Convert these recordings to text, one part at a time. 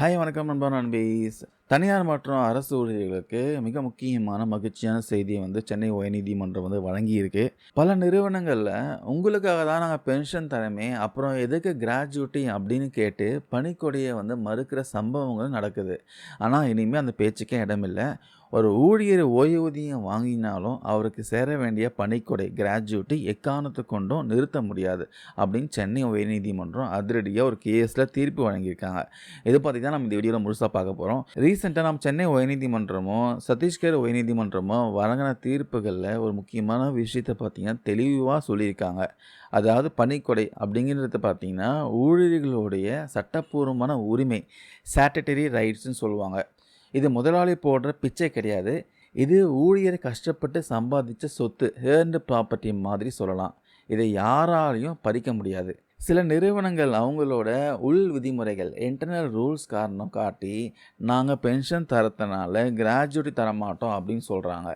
Hi வணக்கம் நண்பா நண்பீஸ். தனியார் மற்றும் அரசு ஊழியர்களுக்கு மிக முக்கியமான மகிழ்ச்சியான செய்தியை சென்னை உயர்நீதிமன்றம் வழங்கியிருக்கு. பல நிறுவனங்களில் உங்களுக்காக தான் நாங்கள் பென்ஷன் தரமே, அப்புறம் எதுக்கு கிராஜுவிட்டி அப்படின்னு கேட்டு பணிக்கொடையை மறுக்கிற சம்பவங்கள் நடக்குது. ஆனால் இனிமேல் அந்த பேச்சுக்கே இடமில்லை. ஒரு ஊழியர் ஓய்வூதியம் வாங்கினாலும் அவருக்கு சேர வேண்டிய பணிக்கொடை கிராஜுவிட்டி எக்காரணத்தை கொண்டும் நிறுத்த முடியாது அப்படின்னு சென்னை உயர்நீதிமன்றம் அதிரடியாக ஒரு கேஸில் தீர்ப்பு வழங்கியிருக்காங்க. இதை பற்றி தான் நம்ம இந்த வீடியோவில் முழுசாக பார்க்க போகிறோம். ரீசெண்டாக நம்ம சென்னை உயர்நீதிமன்றமும் சத்தீஸ்கர் உயர்நீதிமன்றமும் வழங்கின தீர்ப்புகளில் ஒரு முக்கியமான விஷயத்தை பார்த்தீங்கன்னா தெளிவாக சொல்லியிருக்காங்க. அதாவது பணிக்கொடை அப்படிங்கிறது பார்த்தீங்கன்னா ஊழியர்களுடைய சட்டப்பூர்வமான உரிமை, ஸ்டாட்யூட்டரி ரைட்ஸ்ன்னு சொல்லுவாங்க. இது முதலாளி போடுற பிச்சை கிடையாது. இது ஊழியர் கஷ்டப்பட்டு சம்பாதிச்ச சொத்து, ஏர்ன்டு ப்ராப்பர்ட்டி மாதிரி சொல்லலாம். இதை யாராலையும் பறிக்க முடியாது. சில நிறுவனங்கள் அவங்களோட உள் விதிமுறைகள், இன்டர்னல் ரூல்ஸ் காரணம் காட்டி நாங்கள் பென்ஷன் தரத்தினால கிராஜுவிட்டி தரமாட்டோம் அப்படின்னு சொல்கிறாங்க.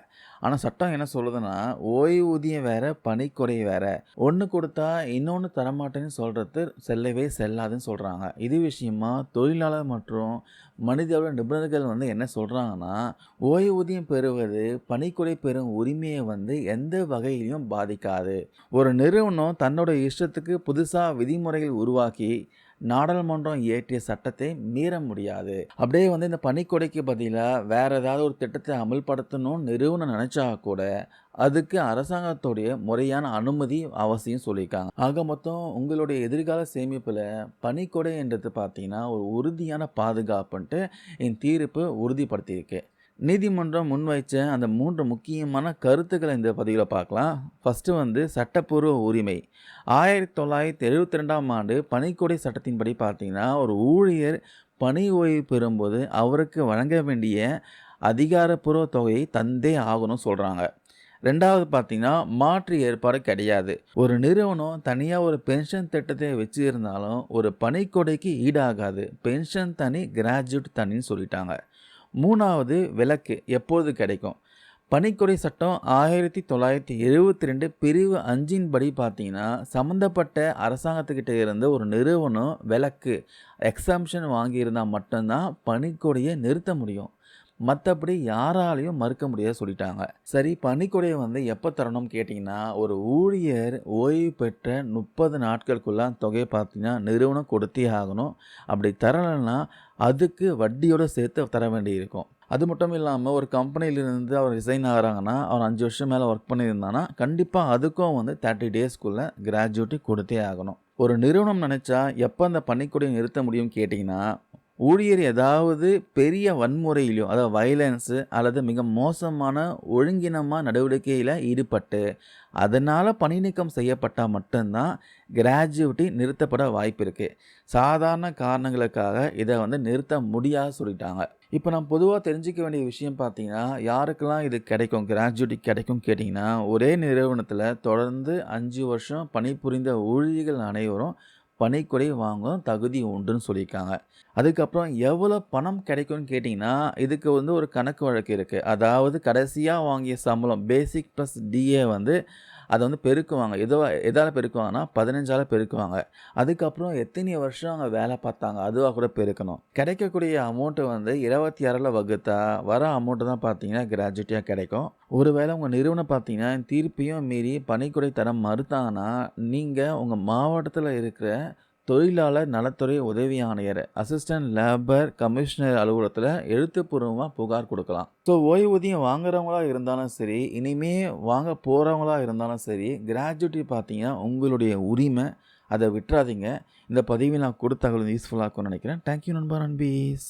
ஆனால் சட்டம் என்ன சொல்லுதுன்னா, ஓய்வூதியம் வேறு, பணிக்கொடை வேறு. ஒன்று கொடுத்தா இன்னொன்று தரமாட்டேன்னு சொல்கிறது செல்லவே செல்லாதுன்னு சொல்கிறாங்க. இது விஷயமா தொழிலாளர் மற்றும் மனிதவள நிபுணர்கள் என்ன சொல்கிறாங்கன்னா, ஓய்வூதியம் பெறுவது பணிக்கொடை பெறும் உரிமையை எந்த வகையிலையும் பாதிக்காது. ஒரு நிறுவனம் தன்னோட இஷ்டத்துக்கு புதுசாக விதிமுறைகள் உருவாக்கி நாடாளுமன்றம் இயற்றிய சட்டத்தை மீற முடியாது. அப்படியே இந்த பணிக்கொடைக்கு பதிலாக வேற ஏதாவது ஒரு திட்டத்தை அமல்படுத்தணும்னு நிறுவனம் நினைச்சா கூட அதுக்கு அரசாங்கத்துடைய முறையான அனுமதி அவசியம் சொல்லியிருக்காங்க. ஆக மொத்தம் உங்களுடைய எதிர்கால சேமிப்பில் பணிக்கொடை என்றது பார்த்தீங்கன்னா ஒரு உறுதியான பாதுகாப்புன்ட்டு என் தீர்ப்பு உறுதிப்படுத்தியிருக்கு. நீதிமன்றம் முன்வைச்ச அந்த 3 முக்கியமான கருத்துக்களை இந்த பதிவில் பார்க்கலாம். ஃபஸ்ட்டு சட்டப்பூர்வ உரிமை. 1972ஆம் ஆண்டு பணிக்கொடை சட்டத்தின்படி பார்த்தீங்கன்னா ஒரு ஊழியர் பணி ஓய்வு பெறும்போது அவருக்கு வழங்க வேண்டிய அதிகாரப்பூர்வ தொகையை தந்தே ஆகணும் சொல்கிறாங்க. ரெண்டாவது பார்த்தீங்கன்னா மாற்று ஏற்பாடு கிடையாது. ஒரு நிறுவனம் தனியாக ஒரு பென்ஷன் திட்டத்தை வச்சு இருந்தாலும் ஒரு பணிக்கொடைக்கு ஈடாகாது. பென்ஷன் தனி, கிராஜுவேட் தனின்னு சொல்லிட்டாங்க. மூணாவது விலக்கு எப்போது கிடைக்கும். பணிக்கொடை சட்டம் 1972 பிரிவு 5 படி பார்த்தீங்கன்னா சம்மந்தப்பட்ட அரசாங்கத்துக்கிட்ட இருந்த ஒரு நிறுவனம் விலக்கு எக்ஸம்ஷன் வாங்கியிருந்தால் மட்டும்தான் பணிக்கொடையை நிறுத்த முடியும். மற்றபடி யாராலையும் மறுக்க முடியாது சொல்லிட்டாங்க. சரி, பணிக்கொடையை எப்போ தரணும்னு கேட்டிங்கன்னா ஒரு ஊழியர் ஓய்வு பெற்ற 30 நாட்களுக்குள்ள தொகையை பார்த்தீங்கன்னா நிறுவனம் கொடுத்தே ஆகணும். அப்படி தரலைன்னா அதுக்கு வட்டியோடு சேர்த்து தர வேண்டியிருக்கும். அது மட்டும் இல்லாமல் ஒரு கம்பெனியிலிருந்து அவர் ரிசைன் ஆகிறாங்கன்னா அவர் 5 வருஷம் மேலே ஒர்க் பண்ணியிருந்தானா கண்டிப்பாக அதுக்கும் 30 டேஸ்க்குள்ளே கிராஜுவிட்டி கொடுத்தே ஆகணும். ஒரு நிறுவனம் நினச்சா எப்போ அந்த பணிக்கொடையை நிறுத்த முடியும்னு கேட்டிங்கன்னா ஊழியர் ஏதாவது பெரிய வன்முறையிலையோ அதாவது வயலன்ஸு அல்லது மிக மோசமான ஒழுங்கினமாக நடவடிக்கையில் ஈடுபட்டு அதனால் பணி நீக்கம் செய்யப்பட்டால் மட்டும்தான் கிராஜுவிட்டி நிறுத்தப்பட வாய்ப்பு இருக்குது. சாதாரண காரணங்களுக்காக இதை நிறுத்த முடியாது சொல்லிட்டாங்க. இப்போ நம்ம பொதுவாக தெரிஞ்சிக்க வேண்டிய விஷயம் பார்த்தீங்கன்னா யாருக்கெல்லாம் இது கிடைக்கும், கிராஜுவிட்டி கிடைக்கும் கேட்டிங்கன்னா ஒரே நிறுவனத்தில் தொடர்ந்து 5 வருஷம் பணிபுரிந்த ஊழியர்கள் அனைவரும் பணிக்கொடை வாங்கும் தகுதி உண்டுன்னு சொல்லியிருக்காங்க. அதுக்கப்புறம் எவ்வளோ பணம் கிடைக்கும்னு கேட்டிங்கன்னா இதுக்கு ஒரு கணக்கு வழக்கு இருக்குது. அதாவது கடைசியாக வாங்கிய சம்பளம் பேசிக் ப்ளஸ் டிஏ அதை பெருக்குவாங்க. எதால் பெருக்குவாங்கன்னா 15ஆல் பெருக்குவாங்க. அதுக்கப்புறம் எத்தனை வருஷம் அவங்க வேலை பார்த்தாங்க அதுவாக கூட பெருக்கணும். கிடைக்கக்கூடிய அமௌண்ட்டு 26ஆல் வகுத்தா வர அமௌண்ட்டு தான் பார்த்தீங்கன்னா கிராஜுவிட்டியாக கிடைக்கும். ஒருவேளை உங்கள் நிறுவனம் பார்த்தீங்கன்னா தீர்ப்பையும் மீறி பணிக்கொடை தர மறுத்தாங்கன்னா நீங்கள் உங்கள் மாவட்டத்தில் இருக்கிற தொழிலாளர் நலத்துறை உதவி ஆணையர், அசிஸ்டன்ட் லேபர் கமிஷனர் அலுவலகத்தில் எழுத்துப்பூர்வமாக புகார் கொடுக்கலாம். ஸோ ஓய்வூதியம் வாங்குறவங்களா இருந்தாலும் சரி, இனிமே வாங்க போகிறவங்களா இருந்தாலும் சரி, கிராஜுவிட்டி பார்த்தீங்கன்னா உங்களுடைய உரிமை, அதை விட்டுறாதீங்க. இந்த பதிவில் நான் கொடுத்த தகவல் யூஸ்ஃபுல்லாக இருக்கும்னு நினைக்கிறேன். தேங்க்யூ நண்பா நண்பீஸ்.